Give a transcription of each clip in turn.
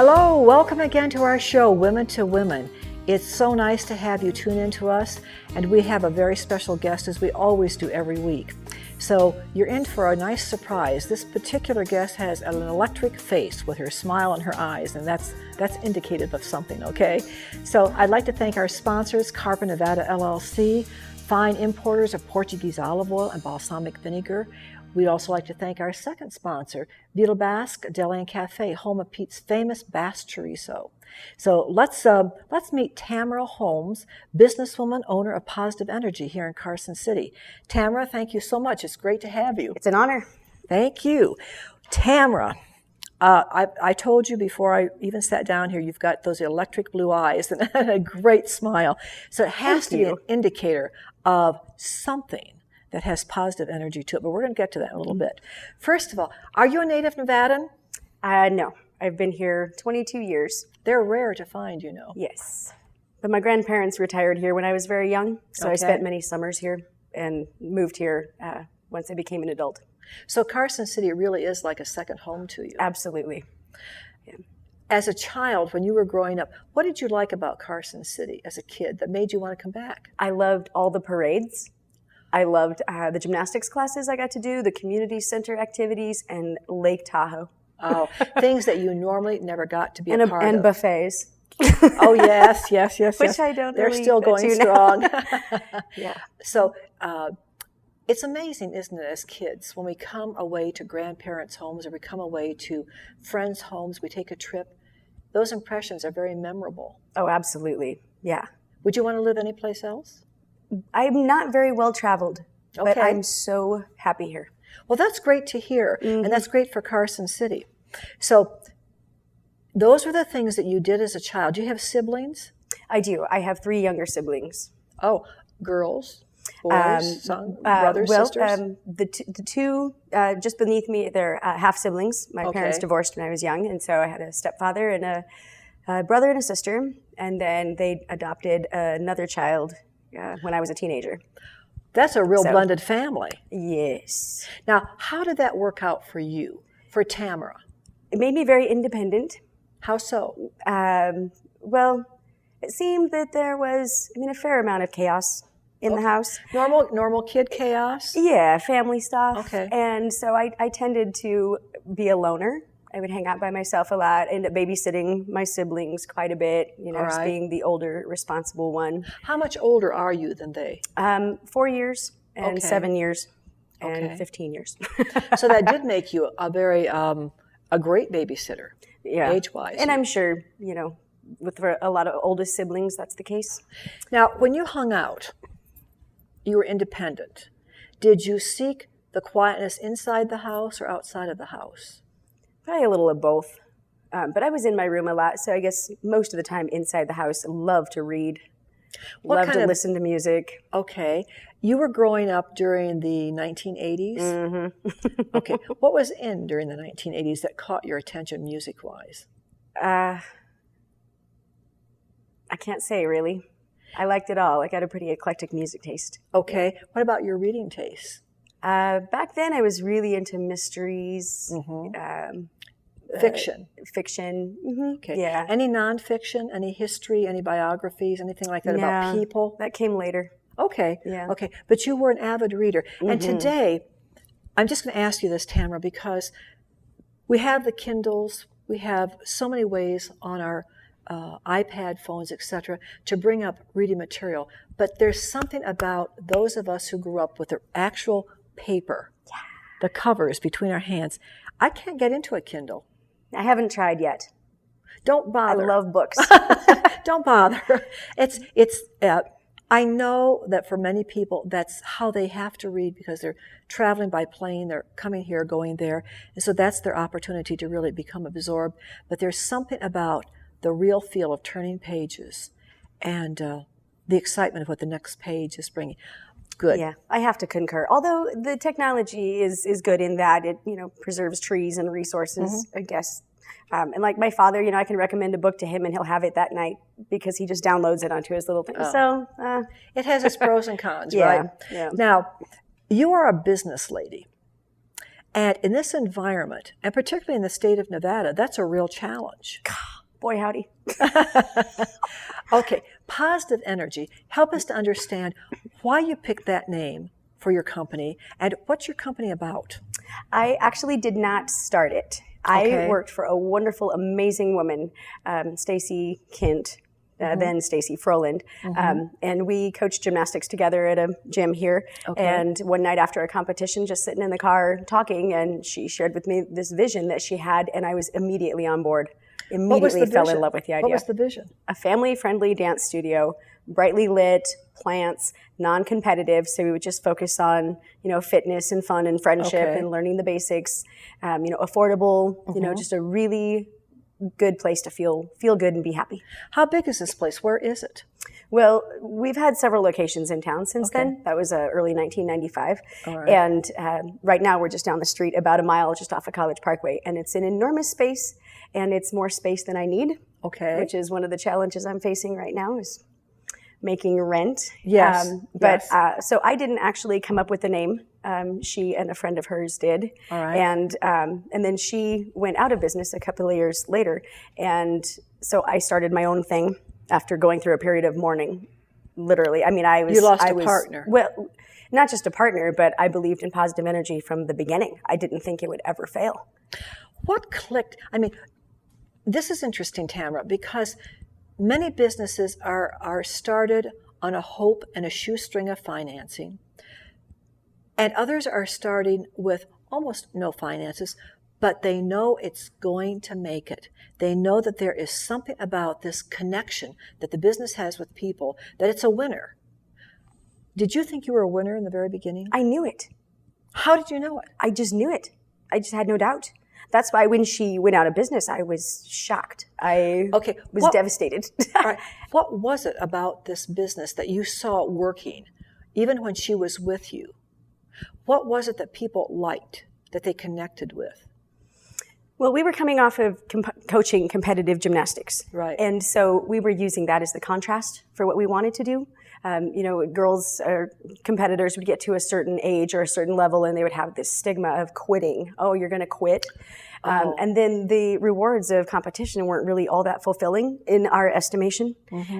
Hello, welcome again to our show, Women to Women. It's so nice to have you tune in to us, and we have a very special guest, as we always do every week. So you're in for a nice surprise. This particular guest has an electric face with her smile in her eyes, and that's indicative of something, okay? So I'd like to thank our sponsors, Carpenter Nevada LLC, fine importers of Portuguese olive oil and balsamic vinegar. We'd also like to thank our second sponsor, Villa Basque Deli and Cafe, home of Pete's famous Bass chorizo. So let's meet Tamara Holmes, businesswoman, owner of Positive Energy here in Carson City. Tamara, thank you so much. It's great to have you. It's an honor. Thank you. Tamara, I told you before I even sat down here, you've got those electric blue eyes and a great smile. So it has to be an indicator of something that has positive energy to it, but we're going to get to that in a little bit. First of all, are you a native Nevadan? No, I've been here 22 years. They're rare to find, you know. Yes, but my grandparents retired here when I was very young, so Okay. I spent many summers here and moved here once I became an adult. So Carson City really is like a second home to you. Absolutely. Yeah. As a child, when you were growing up, what did you like about Carson City as a kid that made you want to come back? I loved all the parades. I loved the gymnastics classes I got to do, the community center activities, and Lake Tahoe. Oh, things that you normally never got to be a part and of. buffets. Oh, yes. Which I don't They're really still going do strong. Yeah. So it's amazing, isn't it, as kids, when we come away to grandparents' homes or we come away to friends' homes, we take a trip, those impressions are very memorable. Oh, absolutely. Yeah. Would you want to live anyplace else? I'm not very well traveled, but Okay. I'm so happy here. Well, that's great to hear, and that's great for Carson City. So those were the things that you did as a child. Do you have siblings? I do. I have 3 younger siblings. Oh, girls, boys, brothers, sisters? The two just beneath me, they're half siblings. My parents Okay. divorced when I was young, and so I had a stepfather and a brother and a sister, and then they adopted another child when I was a teenager. That's a real blended family. Yes. Now, how did that work out for you, for Tamara? It made me very independent. How so? Well, it seemed that there was, a fair amount of chaos in the house. Normal kid chaos? Yeah, family stuff. Okay. And so I tended to be a loner. I would hang out by myself a lot, end up babysitting my siblings quite a bit, just right. being the older, responsible one. How much older are you than they? 4 years and Okay. 7 years and Okay. 15 years. So that did make you a very, a great babysitter, Yeah. age-wise. And I'm sure, with a lot of oldest siblings, that's the case. Now, when you hung out, you were independent. Did you seek the quietness inside the house or outside of the house? Probably a little of both. But I was in my room a lot, so I guess most of the time inside the house. Love to read, love to listen to music. Okay. You were growing up during the 1980s? Mm-hmm. Okay. What was in during the 1980s that caught your attention music-wise? I can't say, really. I liked it all. I got a pretty eclectic music taste. Okay. What about your reading taste? Back then, I was really into mysteries, Fiction. fiction. Okay. Yeah. Any nonfiction, any history, any biographies, anything like that about people? That came later. Okay. Yeah. Okay. But you were an avid reader. And today, I'm just going to ask you this, Tamara, because we have the Kindles, we have so many ways on our iPad phones, etc., to bring up reading material. But there's something about those of us who grew up with the actual paper, the covers between our hands. I can't get into a Kindle. I haven't tried yet. Don't bother. I love books. Don't bother. I know that for many people, that's how they have to read because they're traveling by plane, they're coming here, going there. And so that's their opportunity to really become absorbed. But there's something about the real feel of turning pages and the excitement of what the next page is bringing. Good. Yeah, I have to concur. Although the technology is good in that it preserves trees and resources, I guess. And like my father, I can recommend a book to him and he'll have it that night because he just downloads it onto his little thing. Oh. So it has its pros and cons, yeah, right? yeah. Now, you are a business lady. And in this environment, and particularly in the state of Nevada, that's a real challenge. Boy, howdy. Okay, positive energy. Help us to understand why you picked that name for your company and what's your company about? I actually did not start it. Okay. I worked for a wonderful, amazing woman, Stacy Kint, then Stacy Froland, and we coached gymnastics together at a gym here. Okay. And one night after a competition, just sitting in the car talking, and she shared with me this vision that she had, and I was immediately on board. Immediately fell in love with the idea. What was the vision? A family-friendly dance studio, brightly lit, plants, non-competitive. So we would just focus on, fitness and fun and friendship and learning the basics. Affordable. Just a really good place to feel good and be happy. How big is this place? Where is it? Well, we've had several locations in town since then. That was early 1995. All right. And right now we're just down the street about a mile just off of College Parkway. And it's an enormous space, and it's more space than I need. Okay. Which is one of the challenges I'm facing right now is making rent. Yes. So I didn't actually come up with the name. She and a friend of hers did. All right. And then she went out of business a couple of years later. And so I started my own thing after going through a period of mourning. Literally. You lost a partner. Well, not just a partner, but I believed in positive energy from the beginning. I didn't think it would ever fail. What clicked? This is interesting, Tamara, because many businesses are started on a hope and a shoestring of financing, and others are starting with almost no finances, but they know it's going to make it. They know that there is something about this connection that the business has with people, that it's a winner. Did you think you were a winner in the very beginning? I knew it. How did you know it? I just knew it. I just had no doubt. That's why when she went out of business, I was shocked. I was devastated. All right. What was it about this business that you saw working, even when she was with you? What was it that people liked, that they connected with? Well, we were coming off of coaching competitive gymnastics. Right. And so we were using that as the contrast for what we wanted to do. Girls or competitors would get to a certain age or a certain level, and they would have this stigma of quitting. Oh, you're going to quit. And then the rewards of competition weren't really all that fulfilling in our estimation.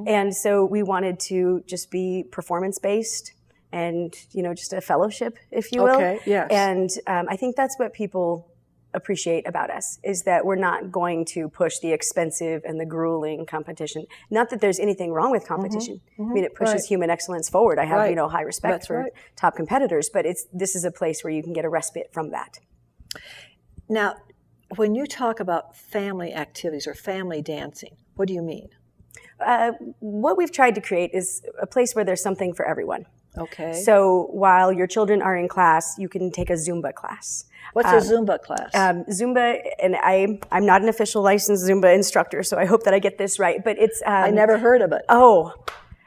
And so we wanted to just be performance-based and, just a fellowship, if you will. Okay, yes. And I think that's what people appreciate about us, is that we're not going to push the expensive and the grueling competition. Not that there's anything wrong with competition. It pushes human excellence forward. I have, high respect for top competitors, but this is a place where you can get a respite from that. Now, when you talk about family activities or family dancing, what do you mean? What we've tried to create is a place where there's something for everyone. Okay. So while your children are in class, you can take a Zumba class. What's a Zumba class? Zumba, and I'm not an official licensed Zumba instructor, so I hope that I get this right. But it's I never heard of it. Oh,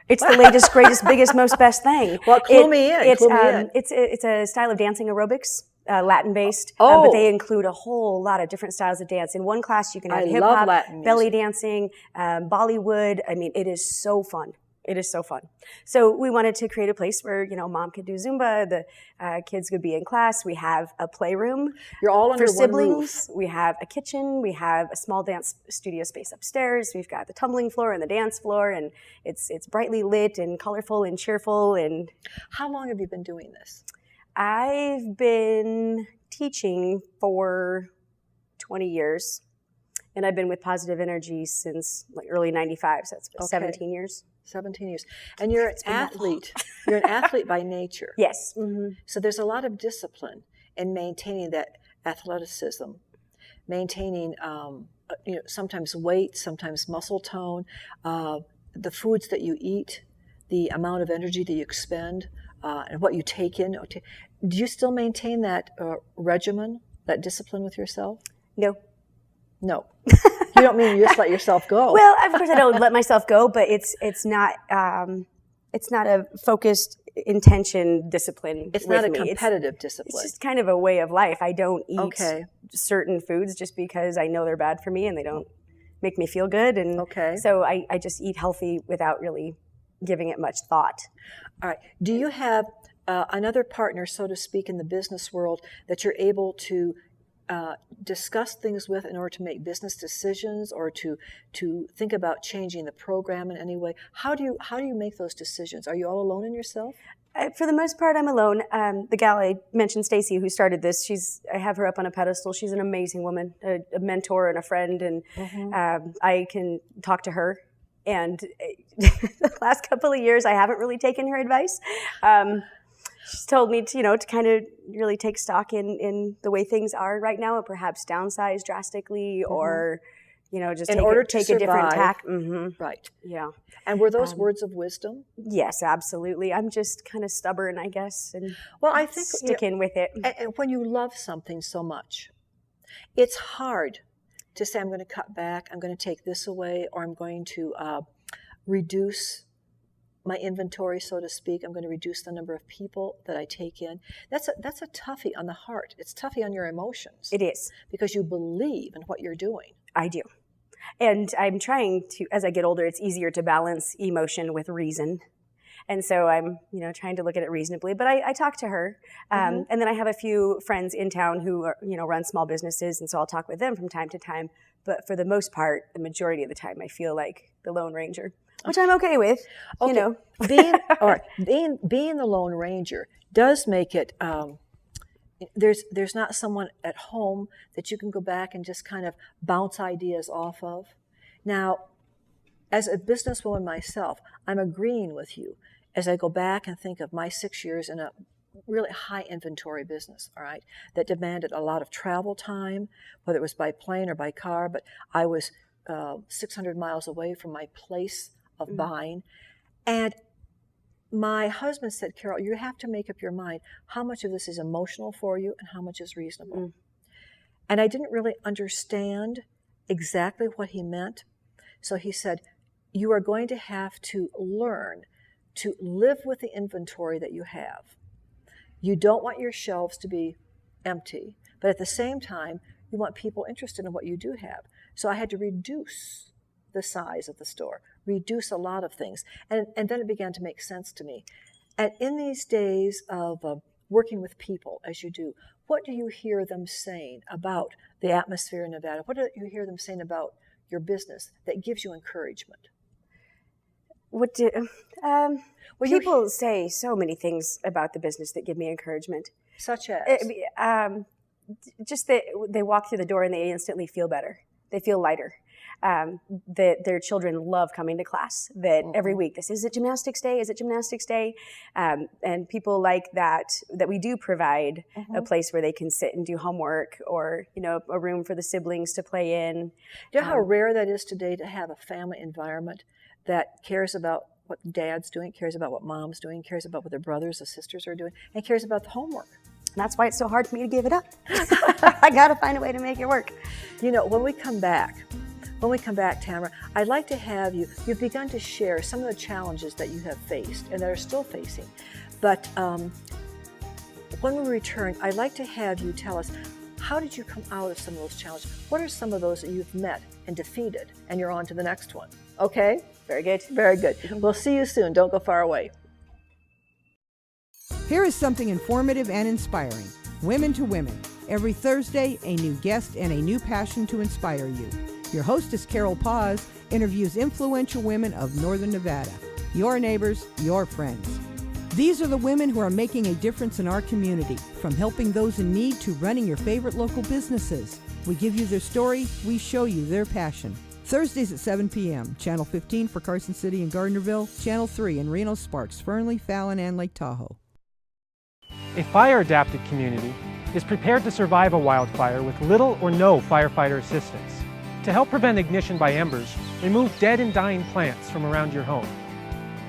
it's the latest, greatest, biggest, most best thing. Well, clue me in. It's a style of dancing aerobics. Latin-based, but they include a whole lot of different styles of dance. In one class, you can have hip-hop, belly dancing, Bollywood. It is so fun. It is so fun. So we wanted to create a place where, mom could do Zumba, the kids could be in class. We have a playroom. You're all under for one siblings. roof. We have a kitchen. We have a small dance studio space upstairs. We've got the tumbling floor and the dance floor, and it's brightly lit and colorful and cheerful. And how long have you been doing this? I've been teaching for 20 years, and I've been with Positive Energy since early 95, so it's been 17 years. 17 years. And you're an athlete. You're an athlete by nature. Yes. So there's a lot of discipline in maintaining that athleticism, maintaining sometimes weight, sometimes muscle tone, the foods that you eat, the amount of energy that you expend, and what you take in. Do you still maintain that regimen, that discipline with yourself? No. You don't mean you just let yourself go? Well, of course I don't let myself go, but it's not a focused intention discipline. It's not a competitive discipline. It's just kind of a way of life. I don't eat certain foods just because I know they're bad for me and they don't make me feel good. And so I just eat healthy without really giving it much thought. All right. Do you have another partner, so to speak, in the business world that you're able to discuss things with in order to make business decisions or to think about changing the program in any way? How do you make those decisions? Are you all alone in yourself? For the most part, I'm alone. The gal I mentioned, Stacy, who started this, I have her up on a pedestal. She's an amazing woman, a mentor and a friend, and I can talk to her. And the last couple of years, I haven't really taken her advice. She's told me to kind of really take stock in the way things are right now, and perhaps downsize drastically, or just take a different tack. Right. Yeah. And were those words of wisdom? Yes, absolutely. I'm just kind of stubborn, I guess, and I think sticking with it. And when you love something so much, it's hard to say, I'm going to cut back, I'm going to take this away, or I'm going to reduce my inventory, so to speak. I'm going to reduce the number of people that I take in. That's a toughie on the heart. It's toughie on your emotions. It is. Because you believe in what you're doing. I do. And I'm trying to, as I get older, it's easier to balance emotion with reason. And so I'm, trying to look at it reasonably. But I talk to her. And then I have a few friends in town who run small businesses. And so I'll talk with them from time to time. But for the most part, the majority of the time, I feel like the Lone Ranger, which I'm okay with, Being the Lone Ranger does make it, there's not someone at home that you can go back and just kind of bounce ideas off of. Now, as a businesswoman myself, I'm agreeing with you as I go back and think of my 6 years in a really high inventory business, all right, that demanded a lot of travel time, whether it was by plane or by car, but I was 600 miles away from my place of buying. And my husband said, Carol, you have to make up your mind how much of this is emotional for you and how much is reasonable. And I didn't really understand exactly what he meant. So he said, you are going to have to learn to live with the inventory that you have. You don't want your shelves to be empty, but at the same time, you want people interested in what you do have. So I had to reduce the size of the store, reduce a lot of things. And then it began to make sense to me. And in these days of working with people, as you do, what do you hear them saying about the atmosphere in Nevada? What do you hear them saying about your business that gives you encouragement? People say so many ththings about the business that give me encouragement. Such as? Just that they walk through the door and they instantly feel better. They feel lighter. That their children love coming to class, that every week, is it gymnastics day? Is it gymnastics day? And people like that we do provide a place where they can sit and do homework, or, a room for the siblings to play in. Do you know how rare that is today to have a family environment that cares about what dad's doing, cares about what mom's doing, cares about what their brothers or sisters are doing, and cares about the homework? And that's why it's so hard for me to give it up. I got to find a way to make it work. When we come back, Tamara, I'd like to have you've begun to share some of the challenges that you have faced and that are still facing. But when we return, I'd like to have you tell us, how did you come out of some of those challenges? What are some of those that you've met and defeated, and you're on to the next one? Okay? Very good. Very good. We'll see you soon. Don't go far away. Here is something informative and inspiring. Women to Women. Every Thursday, a new guest and a new passion to inspire you. Your hostess, Carol Paz, interviews influential women of Northern Nevada. Your neighbors, your friends. These are the women who are making a difference in our community, from helping those in need to running your favorite local businesses. We give you their story, we show you their passion. Thursdays at 7 p.m., Channel 15 for Carson City and Gardnerville, Channel 3 in Reno, Sparks, Fernley, Fallon, and Lake Tahoe. A fire-adapted community is prepared to survive a wildfire with little or no firefighter assistance. To help prevent ignition by embers, remove dead and dying plants from around your home.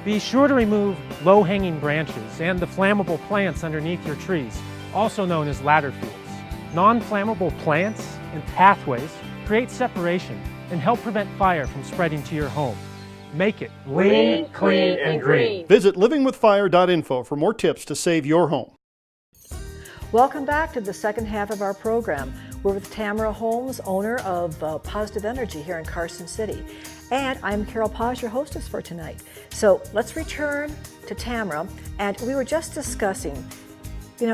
Be sure to remove low-hanging branches and the flammable plants underneath your trees, also known as ladder fields. Non-flammable plants and pathways create separation and help prevent fire from spreading to your home. Make it lean, clean, and green. Visit livingwithfire.info for more tips to save your home. Welcome back to the second half of our program. We're with Tamara Holmes, owner of Positive Energy here in Carson City. And I'm Carol Paz, your hostess for tonight. So let's return to Tamara, and we were just discussing,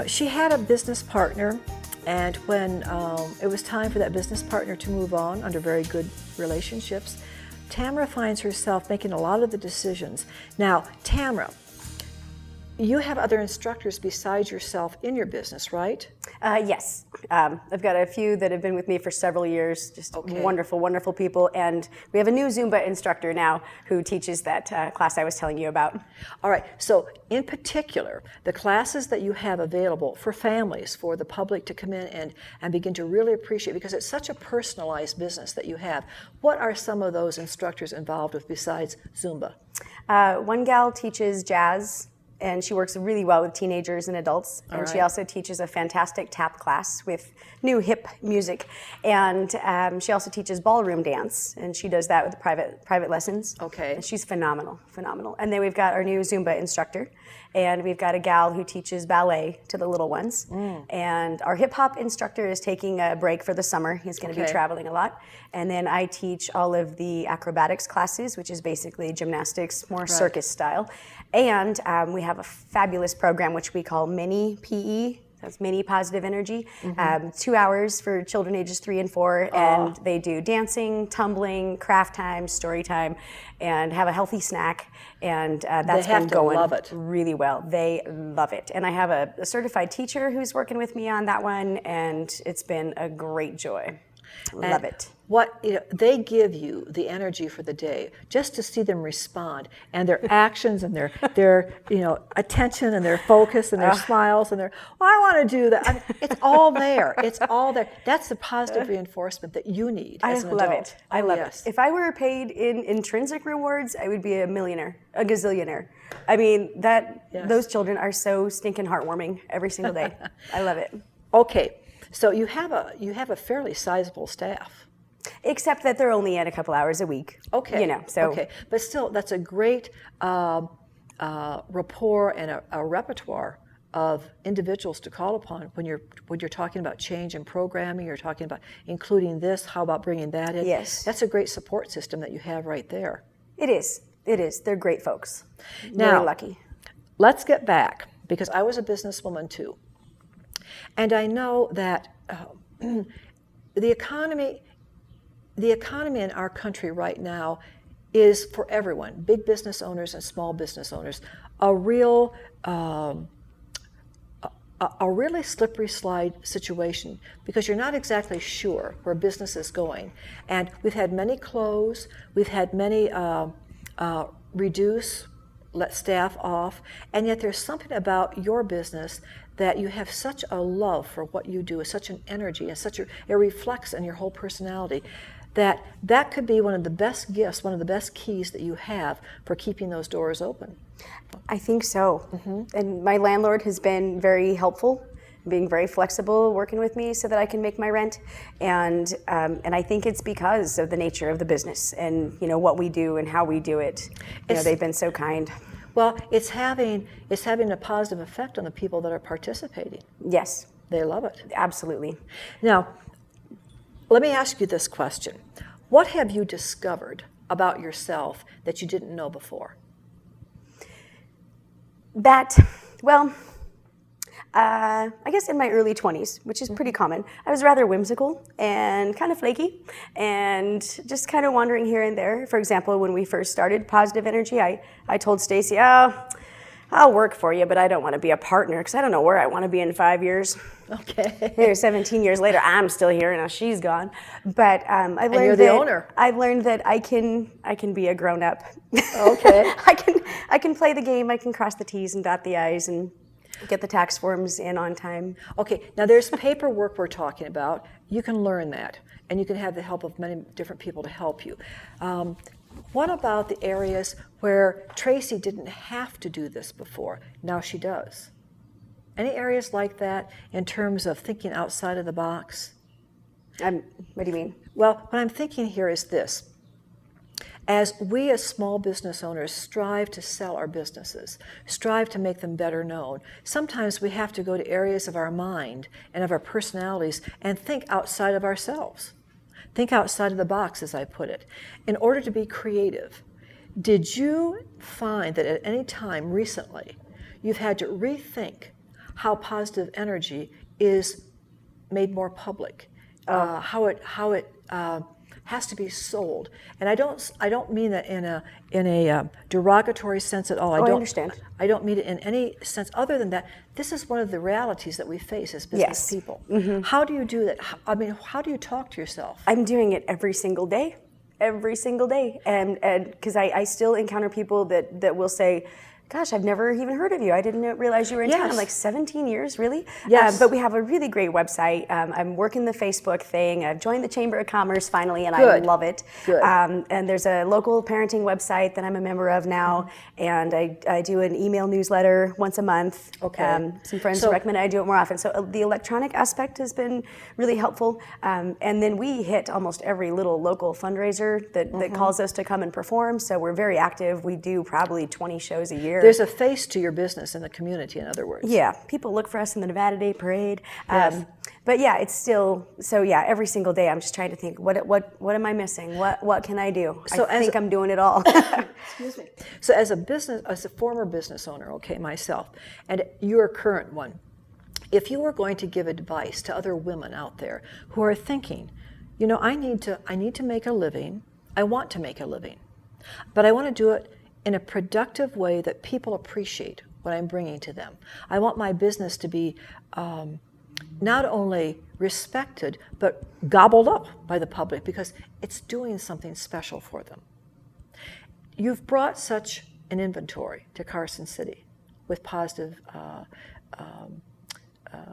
she had a business partner, and when it was time for that business partner to move on under very good relationships, Tamara finds herself making a lot of the decisions. Now, Tamara, you have other instructors besides yourself in your business, right? Yes. I've got a few that have been with me for several years, just wonderful, wonderful people. And we have a new Zumba instructor now who teaches that class I was telling you about. All right. So in particular, the classes that you have available for families, for the public to come in and begin to really appreciate, because it's such a personalized business that you have, what are some of those instructors involved with besides Zumba? One gal teaches jazz, and she works really well with teenagers and adults. And she also teaches a fantastic tap class with new hip music. And she also teaches ballroom dance, and she does that with private lessons. Okay. And she's phenomenal, phenomenal. And then we've got our new Zumba instructor, and we've got a gal who teaches ballet to the little ones. And our hip hop instructor is taking a break for the summer. He's going to be traveling a lot. And then I teach all of the acrobatics classes, which is basically gymnastics, more circus style. And we have a fabulous program which we call Mini PE. That's Mini Positive Energy. 2 hours for children ages 3 and 4, and they do dancing, tumbling, craft time, story time, and have a healthy snack. And that's been going really well. They love it. And I have a certified teacher who's working with me on that one, and it's been a great joy. Love it. They give you the energy for the day, just to see them respond, and their actions and their attention and their focus and their smiles and their, I want to do that. I mean, it's all there. It's all there. That's the positive reinforcement that you need as an adult. I love it. If I were paid in intrinsic rewards, I would be a millionaire, a gazillionaire. I mean, those children are so stinking heartwarming every single day. I love it. Okay. So you have a fairly sizable staff. Except that they're only in a couple hours a week. Okay. So. But still, that's a great rapport and a repertoire of individuals to call upon when you're talking about change in programming. You're talking about including this. How about bringing that in? Yes. That's a great support system that you have right there. It is. It is. They're great folks. Now, very lucky. Let's get back, because I was a businesswoman too. And I know that the economy in our country right now is, for everyone, big business owners and small business owners, a really slippery slide situation, because you're not exactly sure where business is going. And we've had many close, we've had many reduce, let staff off, and yet there's something about your business that you have such a love for what you do, such an energy, and it reflects in your whole personality, that could be one of the best gifts, one of the best keys that you have for keeping those doors open. I think so. And my landlord has been very helpful, being very flexible, working with me so that I can make my rent. And I think it's because of the nature of the business and what we do and how we do it. They've been so kind. Well, it's having a positive effect on the people that are participating. Yes. They love it. Absolutely. Now, let me ask you this question. What have you discovered about yourself that you didn't know before? I guess in my early 20s, which is pretty common, I was rather whimsical and kind of flaky and just kind of wandering here and there. For example, when we first started Positive Energy, I told Stacy, I'll work for you, but I don't want to be a partner because I don't know where I want to be in 5 years. Okay. Here, 17 years later, I'm still here, and now she's gone. But I learned and you're the owner. I've learned that I can be a grown up. Okay. I can play the game. I can cross the T's and dot the I's and get the tax forms in on time. Okay. Now there's paperwork we're talking about. You can learn that, and you can have the help of many different people to help you. What about the areas where Tracy didn't have to do this before? Now she does. Any areas like that in terms of thinking outside of the box? What do you mean? Well, what I'm thinking here is this. As we as small business owners strive to sell our businesses, strive to make them better known, sometimes we have to go to areas of our mind and of our personalities and think outside of ourselves. Think outside of the box, as I put it, in order to be creative. Did you find that at any time recently you've had to rethink how positive energy is made more public, how it has to be sold? And I don't mean that in a derogatory sense at all. I understand. I don't mean it in any sense other than that. This is one of the realities that we face as business people. How do you do that? I mean, how do you talk to yourself? I'm doing it every single day, and because I still encounter people that will say, gosh, I've never even heard of you. I didn't realize you were in town. I'm like, 17 years, really? Yes. But we have a really great website. I'm working the Facebook thing. I've joined the Chamber of Commerce finally, and Good. I love it. Good. And there's a local parenting website that I'm a member of now, and I do an email newsletter once a month. Okay. Some friends recommend I do it more often. So the electronic aspect has been really helpful. And then we hit almost every little local fundraiser that calls us to come and perform. So we're very active. We do probably 20 shows a year. There's a face to your business in the community, in other words. Yeah, people look for us in the Nevada Day Parade. Yes. But yeah, it's still, so yeah, every single day I'm just trying to think, what am I missing? What can I do? So I think I'm doing it all. Excuse me. So as a former business owner, okay, myself, and you're a current one, if you were going to give advice to other women out there who are thinking, you know, I need to make a living, I want to make a living, but I want to do it in a productive way that people appreciate what I'm bringing to them. I want my business to be not only respected, but gobbled up by the public because it's doing something special for them. You've brought such an inventory to Carson City with positive,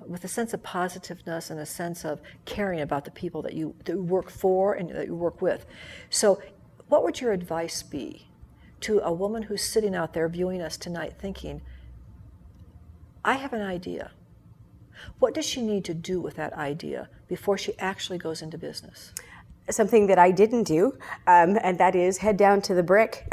with a sense of positiveness and a sense of caring about the people that you work for and that you work with. So what would your advice be to a woman who's sitting out there viewing us tonight thinking, I have an idea. What does she need to do with that idea before she actually goes into business? Something that I didn't do, and that is head down to the BRIC,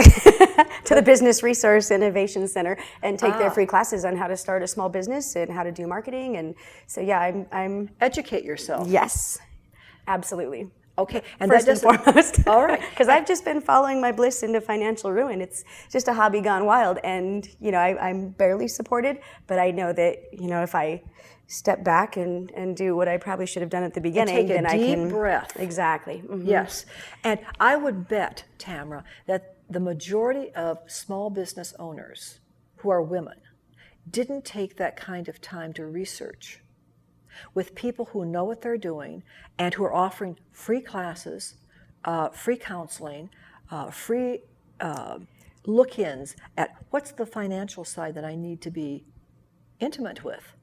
to the Business Resource Innovation Center, and take their free classes on how to start a small business and how to do marketing. And so, yeah, I'm Educate yourself. Yes, absolutely. Okay, and First that and doesn't, foremost. all right, Because I've just been following my bliss into financial ruin. It's just a hobby gone wild, and you know I'm barely supported. But I know that if I step back and do what I probably should have done at the beginning, take a then I can deep breath. Exactly. Mm-hmm. Yes, and I would bet, Tamara, that the majority of small business owners who are women didn't take that kind of time to research with people who know what they're doing and who are offering free classes, free counseling, free look-ins at what's the financial side that I need to be intimate with.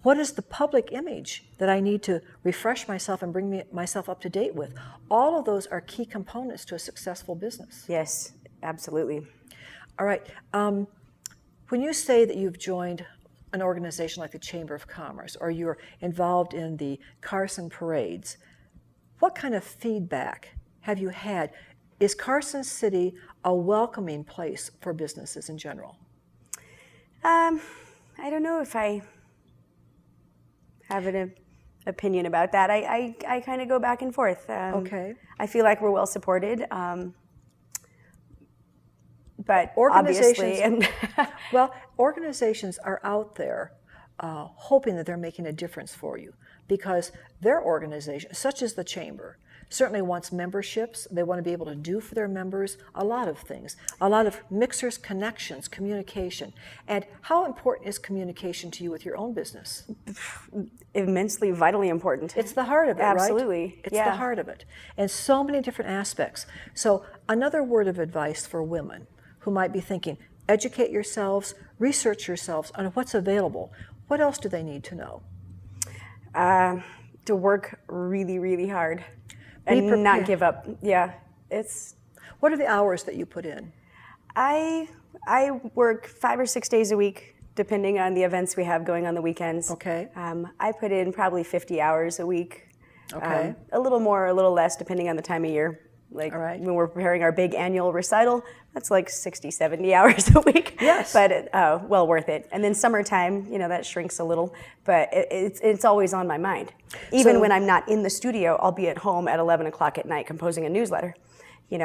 What is the public image that I need to refresh myself and bring myself up to date with? All of those are key components to a successful business. Yes, absolutely. All right. When you say that you've joined an organization like the Chamber of Commerce or you're involved in the Carson parades, what kind of feedback have you had? Is Carson City a welcoming place for businesses in general? I don't know if I have an opinion about that. I kind of go back and forth. Okay. I feel like we're well supported. But Organizations, obviously, well, organizations are out there hoping that they're making a difference for you because their organization, such as the Chamber, certainly wants memberships. They want to be able to do for their members a lot of things, a lot of mixers, connections, communication. And how important is communication to you with your own business? immensely, vitally important. It's the heart of it, right? Absolutely. It's the heart of it. And so many different aspects. So another word of advice for women who might be thinking, educate yourselves, research yourselves on what's available. What else do they need to know? To work really, really hard and not give up. Yeah, it's. What are the hours that you put in? I work 5 or 6 days a week, depending on the events we have going on the weekends. Okay. I put in probably 50 hours a week. Okay. A little more, a little less, depending on the time of year. Like when we're preparing our big annual recital, that's like 60, 70 hours a week. Yes. But well worth it. And then summertime, that shrinks a little, but it's always on my mind. Even when I'm not in the studio, I'll be at home at 11 o'clock at night composing a newsletter.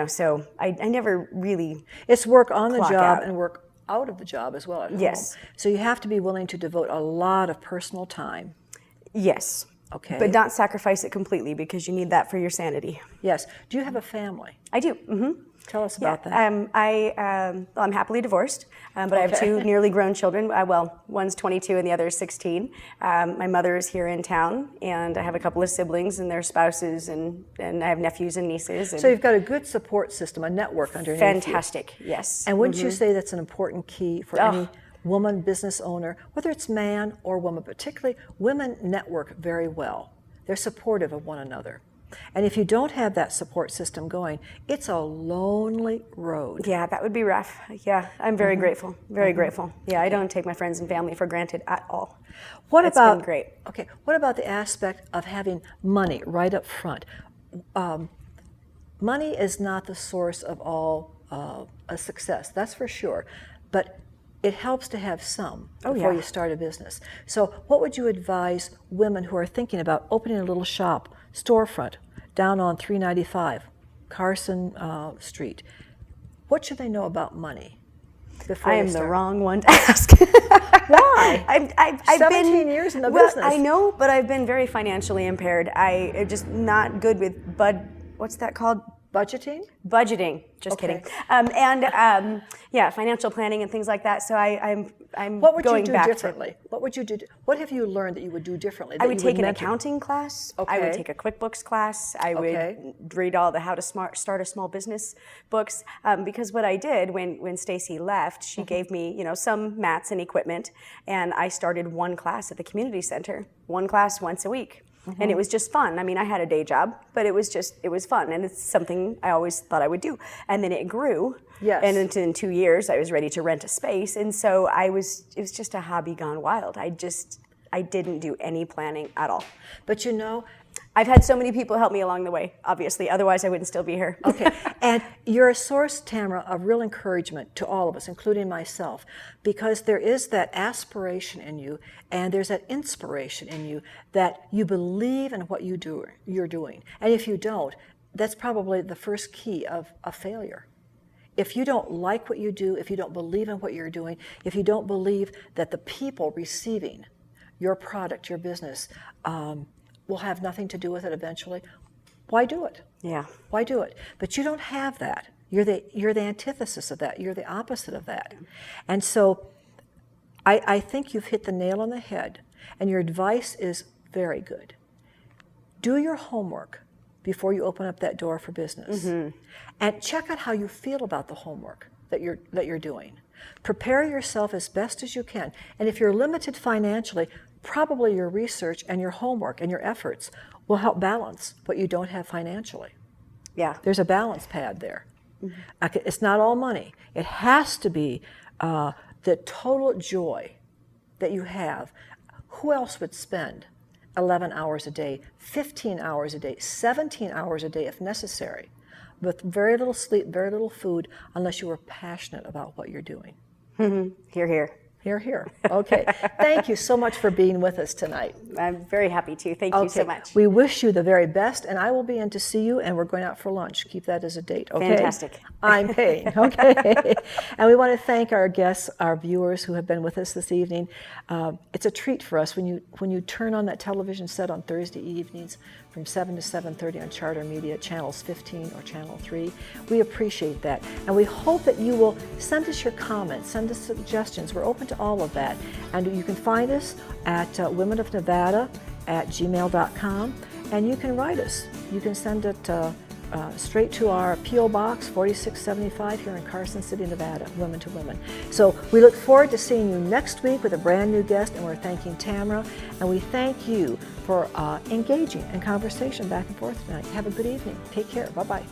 So I never really. It's work on the Clock job out. and work out of the job as well at home. Yes. So you have to be willing to devote a lot of personal time. Yes. Okay. But not sacrifice it completely, because you need that for your sanity. Yes. Do you have a family? I do. Mm-hmm. Tell us about that. I'm happily divorced, but I have two nearly grown children. One's 22 and the other is 16. My mother is here in town, and I have a couple of siblings and their spouses, and I have nephews and nieces. And So you've got a good support system, a network underneath you. fantastic, yes. And wouldn't you say that's an important key for any woman business owner, whether it's man or woman, particularly women network very well. They're supportive of one another. And if you don't have that support system going, it's a lonely road. Yeah, that would be rough. Yeah, I'm very grateful, very grateful. Yeah, I don't take my friends and family for granted at all. It's been great. Okay, what about the aspect of having money right up front? Money is not the source of all a success, that's for sure. But it helps to have some before you start a business. So what would you advise women who are thinking about opening a little shop, storefront, down on 395 Carson Street? What should they know about money before I they am start? the wrong one to ask. Why? I've 17 been, years in the well, business. I know, but I've been very financially impaired. I'm just not good with what's that called? Budgeting? Budgeting. Just Okay. kidding. Financial planning and things like that. So I'm What would you going do back differently? What would you do? What have you learned that you would do differently? I would take an accounting class. I Okay. would take a QuickBooks class. I Okay. would read all the how to start a small business books. Because what I did when Stacy left, she gave me some mats and equipment, and I started one class at the community center, one class once a week. And it was just fun. I mean, I had a day job, but it was fun, and it's something I always thought I would do. And then it grew. Yes. And in 2 years, I was ready to rent a space, and so it was just a hobby gone wild. I didn't do any planning at all. But I've had so many people help me along the way, obviously. Otherwise, I wouldn't still be here. okay, and you're a source, Tamara, of real encouragement to all of us, including myself, because there is that aspiration in you, and there's that inspiration in you that you believe in what you're doing. And if you don't, that's probably the first key of a failure. If you don't like what you do, if you don't believe in what you're doing, if you don't believe that the people receiving your product, your business, will have nothing to do with it eventually, why do it? Yeah. Why do it? But you don't have that. You're the antithesis of that. You're the opposite of that. And so I think you've hit the nail on the head, and your advice is very good. Do your homework before you open up that door for business. And check out how you feel about the homework that you're doing. Prepare yourself as best as you can. And if you're limited financially, probably your research and your homework and your efforts will help balance what you don't have financially. Yeah. There's a balance pad there. Okay, it's not all money. It has to be the total joy that you have. Who else would spend 11 hours a day, 15 hours a day, 17 hours a day if necessary, with very little sleep, very little food, unless you were passionate about what you're doing? Hear, hear. Hear, hear. Okay. Thank you so much for being with us tonight. I'm very happy to. Thank you so much. We wish you the very best, and I will be in to see you, and we're going out for lunch. Keep that as a date, okay? Fantastic. I'm paying, okay? And we want to thank our guests, our viewers who have been with us this evening. It's a treat for us when you turn on that television set on Thursday evenings from 7 to 7:30 on Charter Media, channels 15 or channel 3. We appreciate that. And we hope that you will send us your comments, send us suggestions. We're open to all of that. And you can find us at womenofnevada@gmail.com. And you can write us. You can send it straight to our P.O. Box 4675 here in Carson City, Nevada, Women to Women. So we look forward to seeing you next week with a brand new guest, and we're thanking Tamara, and we thank you for engaging in conversation back and forth tonight. Have a good evening. Take care. Bye-bye.